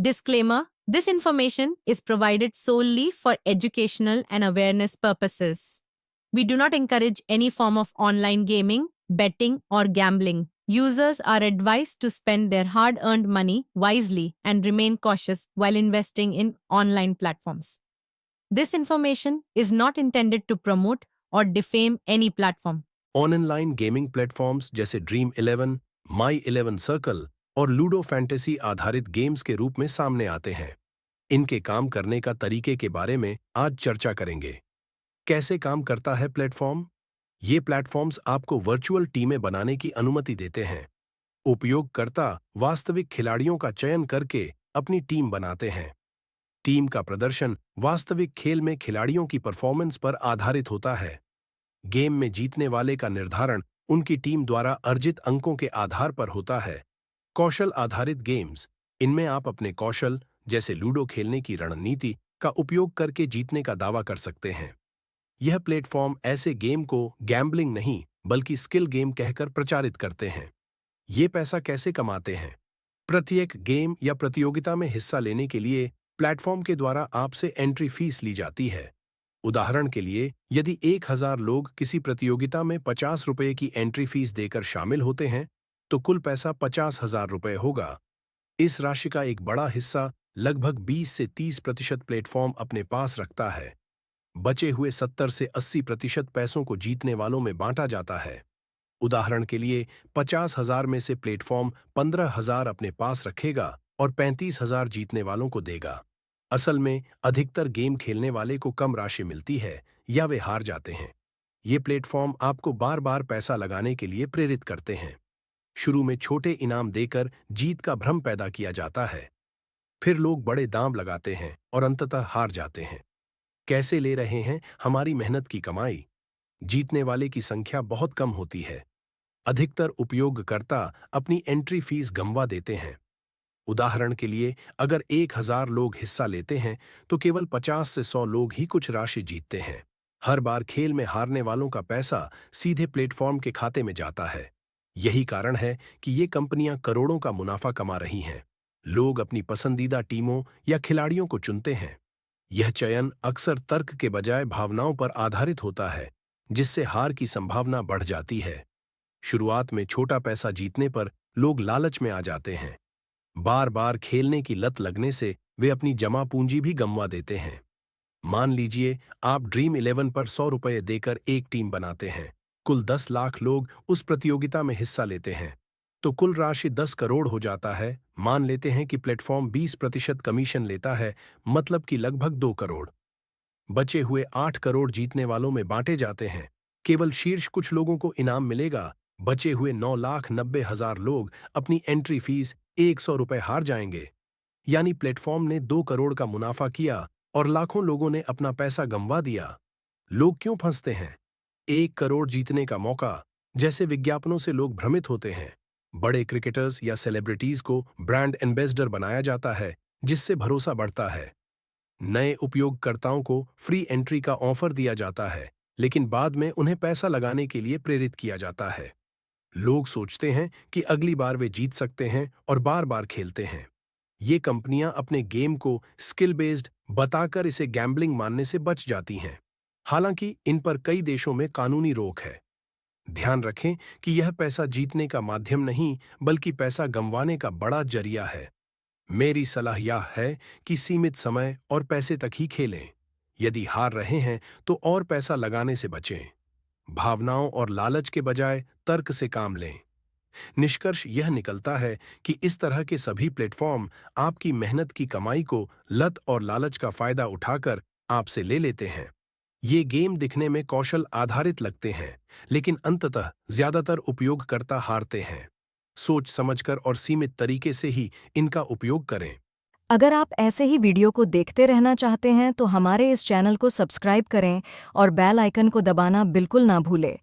Disclaimer: this information is provided solely for educational and awareness purposes. We do not encourage any form of online gaming, betting, or gambling. Users are advised to spend their hard earned money wisely and remain cautious while investing in online platforms. This information is not intended to promote or defame any platform. Online gaming platforms जैसे dream 11, माई 11 circle और ludo fantasy आधारित games के रूप में सामने आते हैं। इनके काम करने का तरीके के बारे में आज चर्चा करेंगे। कैसे काम करता है प्लेटफॉर्म? ये प्लेटफॉर्म्स आपको वर्चुअल टीमें बनाने की अनुमति देते हैं। उपयोगकर्ता वास्तविक खिलाड़ियों का चयन करके अपनी टीम बनाते हैं। टीम का प्रदर्शन वास्तविक खेल में खिलाड़ियों की परफॉर्मेंस पर आधारित होता है। गेम में जीतने वाले का निर्धारण उनकी टीम द्वारा अर्जित अंकों के आधार पर होता है। कौशल आधारित गेम्स, इनमें आप अपने कौशल जैसे लूडो खेलने की रणनीति का उपयोग करके जीतने का दावा कर सकते हैं। यह प्लेटफॉर्म ऐसे गेम को गैम्बलिंग नहीं बल्कि स्किल गेम कहकर प्रचारित करते हैं। ये पैसा कैसे कमाते हैं? प्रत्येक गेम या प्रतियोगिता में हिस्सा लेने के लिए प्लेटफॉर्म के द्वारा आपसे एंट्री फीस ली जाती है। उदाहरण के लिए, यदि 1000 लोग किसी प्रतियोगिता में 50 रुपये की एंट्री फीस देकर शामिल होते हैं, तो कुल पैसा 50,000 रुपये होगा। इस राशि का एक बड़ा हिस्सा, लगभग 20 से 30% प्लेटफॉर्म अपने पास रखता है। बचे हुए 70 से 80% पैसों को जीतने वालों में बांटा जाता है। उदाहरण के लिए, 50,000 में से प्लेटफॉर्म 15,000 अपने पास रखेगा और 35,000 जीतने वालों को देगा। असल में अधिकतर गेम खेलने वाले को कम राशि मिलती है या वे हार जाते हैं। ये प्लेटफॉर्म आपको बार बार पैसा लगाने के लिए प्रेरित करते हैं। शुरू में छोटे इनाम देकर जीत का भ्रम पैदा किया जाता है। फिर लोग बड़े दांव लगाते हैं और अंततः हार जाते हैं। कैसे ले रहे हैं हमारी मेहनत की कमाई? जीतने वाले की संख्या बहुत कम होती है। अधिकतर उपयोगकर्ता अपनी एंट्री फीस गंवा देते हैं। उदाहरण के लिए, अगर 1000 लोग हिस्सा लेते हैं तो केवल 50 से 100 लोग ही कुछ राशि जीतते हैं। हर बार खेल में हारने वालों का पैसा सीधे प्लेटफॉर्म के खाते में जाता है। यही कारण है कि ये कंपनियां करोड़ों का मुनाफा कमा रही हैं। लोग अपनी पसंदीदा टीमों या खिलाड़ियों को चुनते हैं। यह चयन अक्सर तर्क के बजाय भावनाओं पर आधारित होता है, जिससे हार की संभावना बढ़ जाती है। शुरुआत में छोटा पैसा जीतने पर लोग लालच में आ जाते हैं। बार बार खेलने की लत लगने से वे अपनी जमा पूंजी भी गंवा देते हैं। मान लीजिए आप ड्रीम 11 पर 100 रुपये देकर एक टीम बनाते हैं। कुल 10 लाख लोग उस प्रतियोगिता में हिस्सा लेते हैं, तो कुल राशि 10 करोड़ हो जाता है। मान लेते हैं कि प्लेटफॉर्म 20% कमीशन लेता है, मतलब कि लगभग 2 करोड़। बचे हुए 8 करोड़ जीतने वालों में बांटे जाते हैं। केवल शीर्ष कुछ लोगों को इनाम मिलेगा। बचे हुए 9,90,000 लोग अपनी एंट्री फीस 100 रुपये हार जाएंगे। यानी प्लेटफॉर्म ने 2 करोड़ का मुनाफा किया और लाखों लोगों ने अपना पैसा गंवा दिया। लोग क्यों फंसते हैं? 1 करोड़ जीतने का मौका जैसे विज्ञापनों से लोग भ्रमित होते हैं। बड़े क्रिकेटर्स या सेलिब्रिटीज को ब्रांड एम्बेसडर बनाया जाता है, जिससे भरोसा बढ़ता है। नए उपयोगकर्ताओं को फ्री एंट्री का ऑफर दिया जाता है, लेकिन बाद में उन्हें पैसा लगाने के लिए प्रेरित किया जाता है। लोग सोचते हैं कि अगली बार वे जीत सकते हैं और बार बार खेलते हैं। ये कंपनियां अपने गेम को स्किल बेस्ड बताकर इसे गैम्बलिंग मानने से बच जाती हैं। हालांकि इन पर कई देशों में कानूनी रोक है। ध्यान रखें कि यह पैसा जीतने का माध्यम नहीं बल्कि पैसा गंवाने का बड़ा जरिया है। मेरी सलाह यह है कि सीमित समय और पैसे तक ही खेलें। यदि हार रहे हैं तो और पैसा लगाने से बचें। भावनाओं और लालच के बजाय तर्क से काम लें। निष्कर्ष यह निकलता है कि इस तरह के सभी प्लेटफॉर्म आपकी मेहनत की कमाई को लत और लालच का फायदा उठाकर आपसे ले लेते हैं। ये गेम दिखने में कौशल आधारित लगते हैं, लेकिन अंततः ज्यादातर उपयोगकर्ता हारते हैं। सोच समझकर और सीमित तरीके से ही इनका उपयोग करें। अगर आप ऐसे ही वीडियो को देखते रहना चाहते हैं तो हमारे इस चैनल को सब्सक्राइब करें और बेल आइकन को दबाना बिल्कुल ना भूलें।